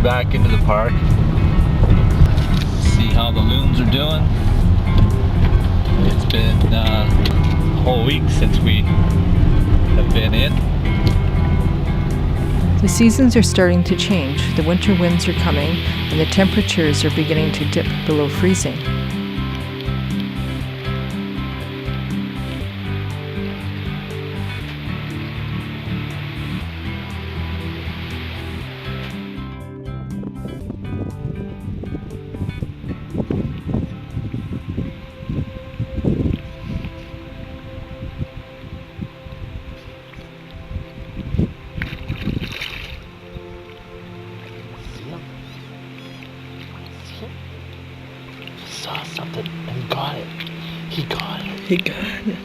coming back into the park. See how the loons are doing. It's been a whole week since we have been in. The seasons are starting to change. The winter winds are coming, and the temperatures are beginning to dip below freezing. Saw something and he got it. He got it. He got it.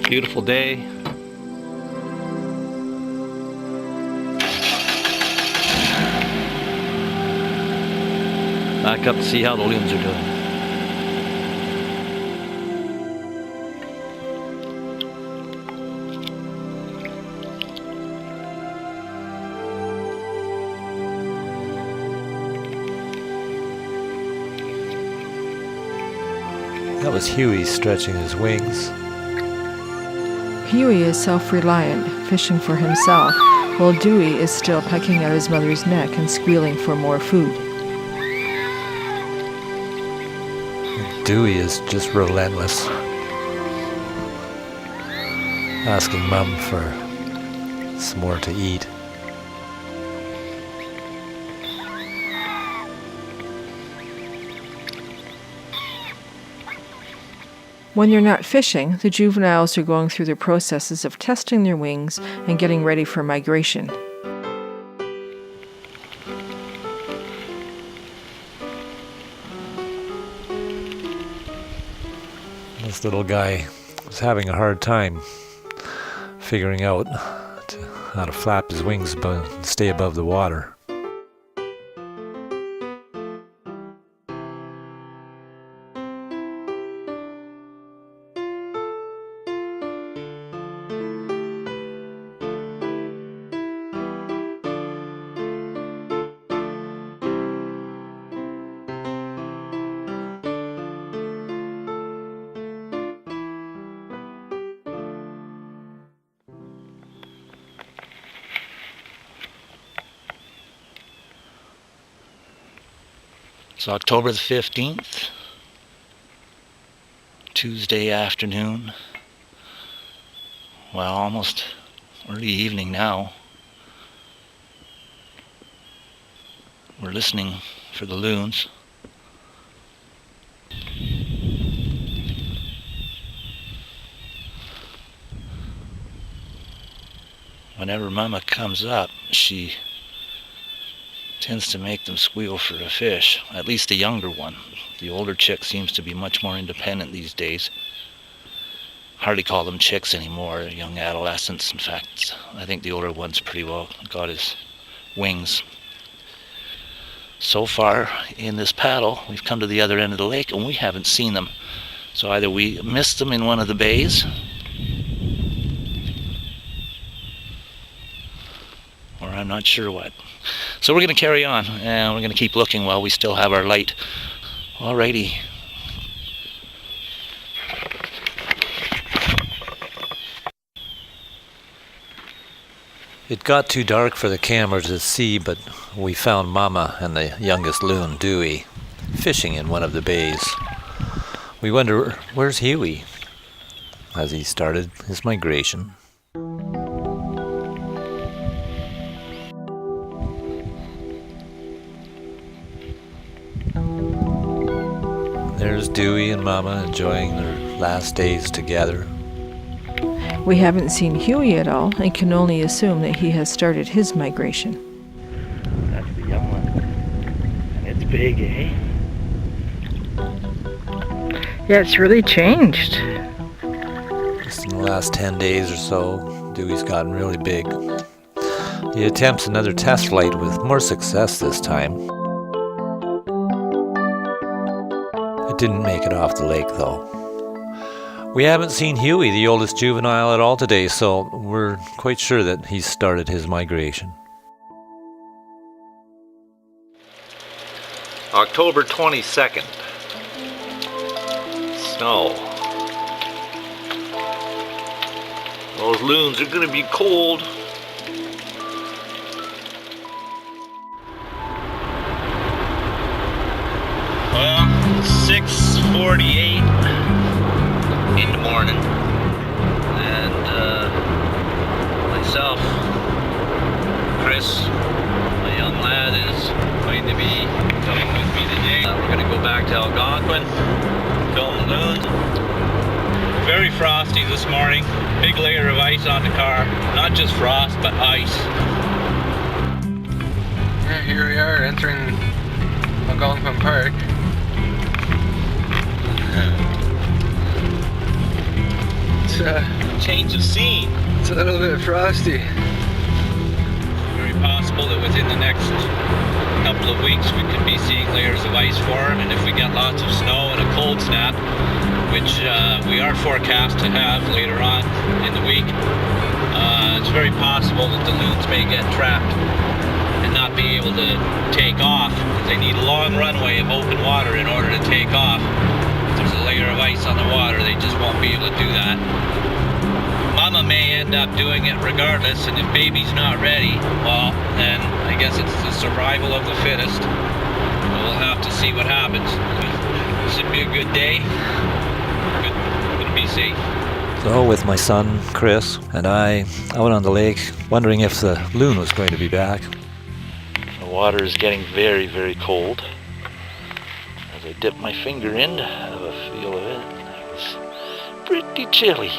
Beautiful day. Back up to see how the loons are doing. That was Huey stretching his wings. Huey is self-reliant, fishing for himself, while Dewey is still pecking at his mother's neck and squealing for more food. Dewey is just relentless, asking Mum for some more to eat. When they're not fishing, the juveniles are going through the processes of testing their wings and getting ready for migration. This little guy was having a hard time figuring out how to flap his wings and stay above the water. It's October the 15th, Tuesday afternoon. Well, almost early evening now. We're listening for the loons. Whenever Mama comes up, she tends to make them squeal for a fish, at least the younger one. The older chick seems to be much more independent these days. Hardly call them chicks anymore, young adolescents. In fact, I think the older one's pretty well got his wings. So far in this paddle, we've come to the other end of the lake and we haven't seen them. So either we missed them in one of the bays, or I'm not sure what. So we're going to carry on, and we're going to keep looking while we still have our light. Alrighty. It got too dark for the camera to see, but we found Mama and the youngest loon, Dewey, fishing in one of the bays. We wonder, where's Huey? As he started his migration. There's Dewey and Mama enjoying their last days together. We haven't seen Huey at all and can only assume that he has started his migration. That's the young one. And it's big, eh? Yeah, it's really changed. Just in the last 10 days or so, Dewey's gotten really big. He attempts another test flight with more success this time. It didn't make it off the lake, though. We haven't seen Huey, the oldest juvenile, at all today, so we're quite sure that he's started his migration. October 22nd. Snow. Those loons are going to be cold. Well, 6:48 in the morning, and myself, Chris, my young lad, is going to be coming with me today. We're going to go back to Algonquin, film the loons. Very frosty this morning, big layer of ice on the car, not just frost but ice. Yeah, here we are entering Algonquin Park. It's Change of scene. it's a little bit frosty. Very possible that within the next couple of weeks we could be seeing layers of ice form, and if we get lots of snow and a cold snap, which we are forecast to have later on in the week, it's very possible that the loons may get trapped and not be able to take off. They need a long runway of open water in order to take off. If there's a layer of ice on the water, they just won't be able to do that. Mama may end up doing it regardless, and if baby's not ready, well, then I guess it's the survival of the fittest. We'll have to see what happens. Should be a good day. Good to be safe. So with my son, Chris, and I out on the lake, wondering if the loon was going to be back. The water is getting very, very cold. As I dip my finger in, I have a feel of it. It's pretty chilly.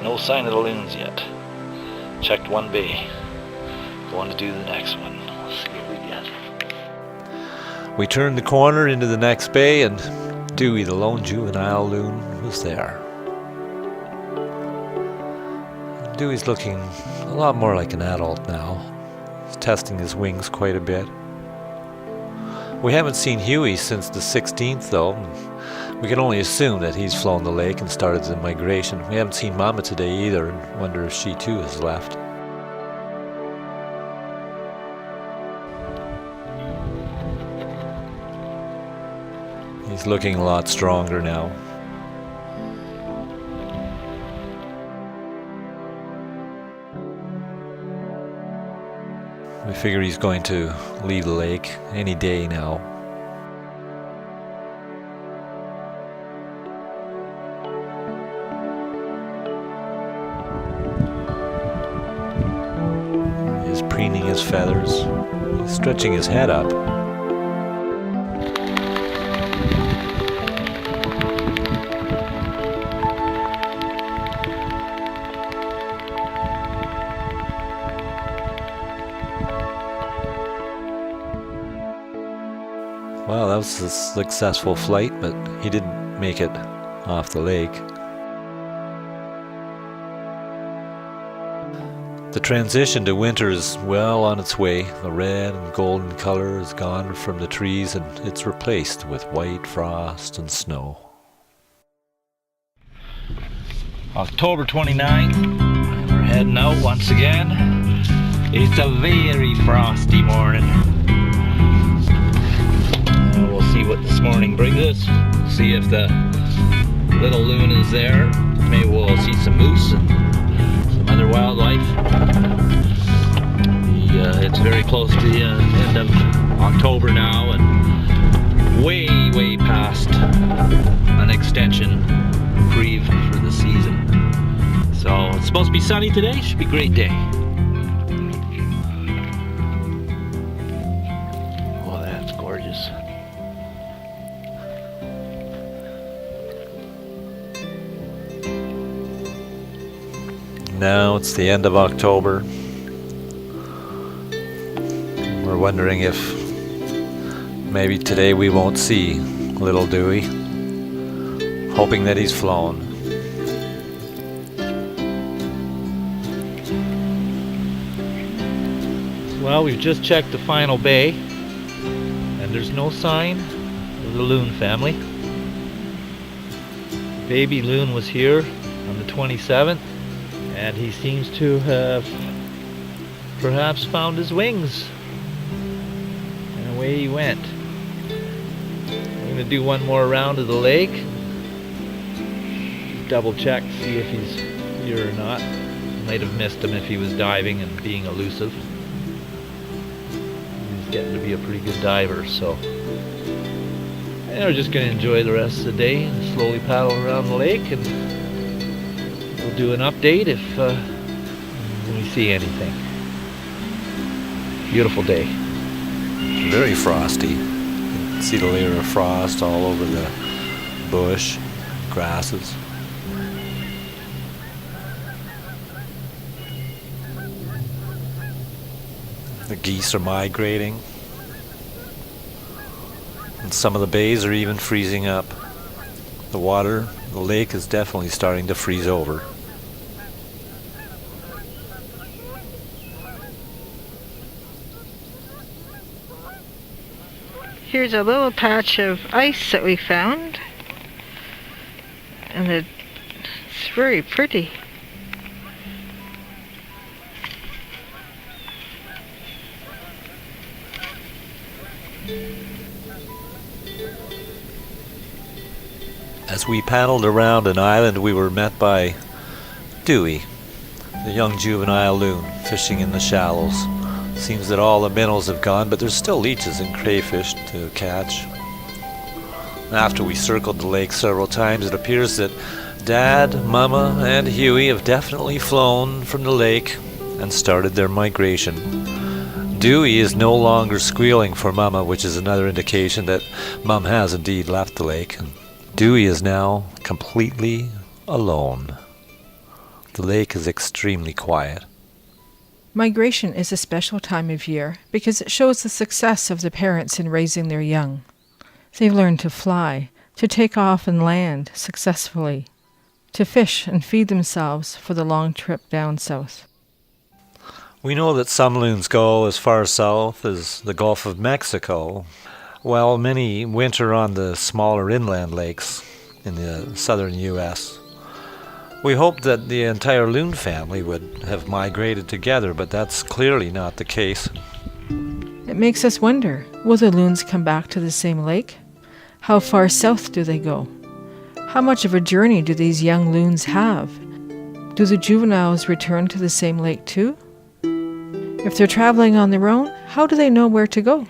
No sign of the loons yet. Checked one bay. Going to do the next one. Let's see what we get. We turned the corner into the next bay, and Dewey, the lone juvenile loon, was there. Dewey's looking a lot more like an adult now. He's testing his wings quite a bit. We haven't seen Huey since the 16th, though. We can only assume that he's flown the lake and started the migration. We haven't seen Mama today either, and wonder if she too has left. He's looking a lot stronger now. We figure he's going to leave the lake any day now. He's preening his feathers. He's stretching his head up. Well, that was a successful flight, but he didn't make it off the lake. The transition to winter is well on its way. The red and golden color is gone from the trees, and it's replaced with white frost and snow. October 29th, we're heading out once again. It's a very frosty morning. We'll see what this morning brings us. See if the little loon is there. Maybe we'll see some moose and some other wildlife. It's very close to the end of October now, and way past an extension reprieve for the season. So it's supposed to be sunny today. Should be a great day. Oh, that's gorgeous. Now it's the end of October. We're wondering if maybe today we won't see little Dewey, hoping that he's flown. Well, we've just checked the final bay, and there's no sign of the loon family. Baby loon was here on the 27th, and he seems to have perhaps found his wings, and away he went. I'm going to do one more round of the lake, double check, see if he's here or not. Might have missed him if he was diving and being elusive. He's getting to be a pretty good diver, so and we're just going to enjoy the rest of the day and slowly paddle around the lake, and we'll do an update if we see anything. Beautiful day. Very frosty. You can see the layer of frost all over the bush, grasses. The geese are migrating. And some of the bays are even freezing up. The water, the lake is definitely starting to freeze over. Here's a little patch of ice that we found, and it's very pretty. As we paddled around an island, we were met by Dewey, the young juvenile loon, fishing in the shallows. Seems that all the minnows have gone, but there's still leeches and crayfish to catch. After we circled the lake several times, it appears that Dad, Mama, and Huey have definitely flown from the lake and started their migration. Dewey is no longer squealing for Mama, which is another indication that Mum has indeed left the lake. And Dewey is now completely alone. The lake is extremely quiet. Migration is a special time of year because it shows the success of the parents in raising their young. They've learned to fly, to take off and land successfully, to fish and feed themselves for the long trip down south. We know that some loons go as far south as the Gulf of Mexico, while many winter on the smaller inland lakes in the southern U.S. We hoped that the entire loon family would have migrated together, but that's clearly not the case. It makes us wonder, will the loons come back to the same lake? How far south do they go? How much of a journey do these young loons have? Do the juveniles return to the same lake too? If they're traveling on their own, how do they know where to go?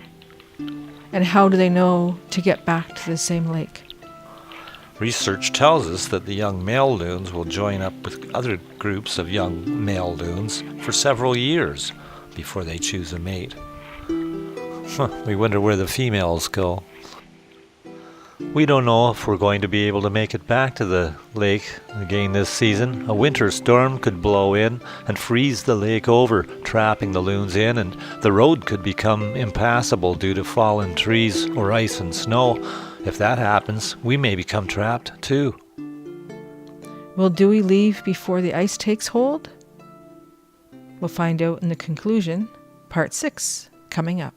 And how do they know to get back to the same lake? Research tells us that the young male loons will join up with other groups of young male loons for several years before they choose a mate. We wonder where the females go. We don't know if we're going to be able to make it back to the lake again this season. A winter storm could blow in and freeze the lake over, trapping the loons in, and the road could become impassable due to fallen trees or ice and snow. If that happens, we may become trapped too. Will Dewey leave before the ice takes hold? We'll find out in the conclusion, part 6, coming up.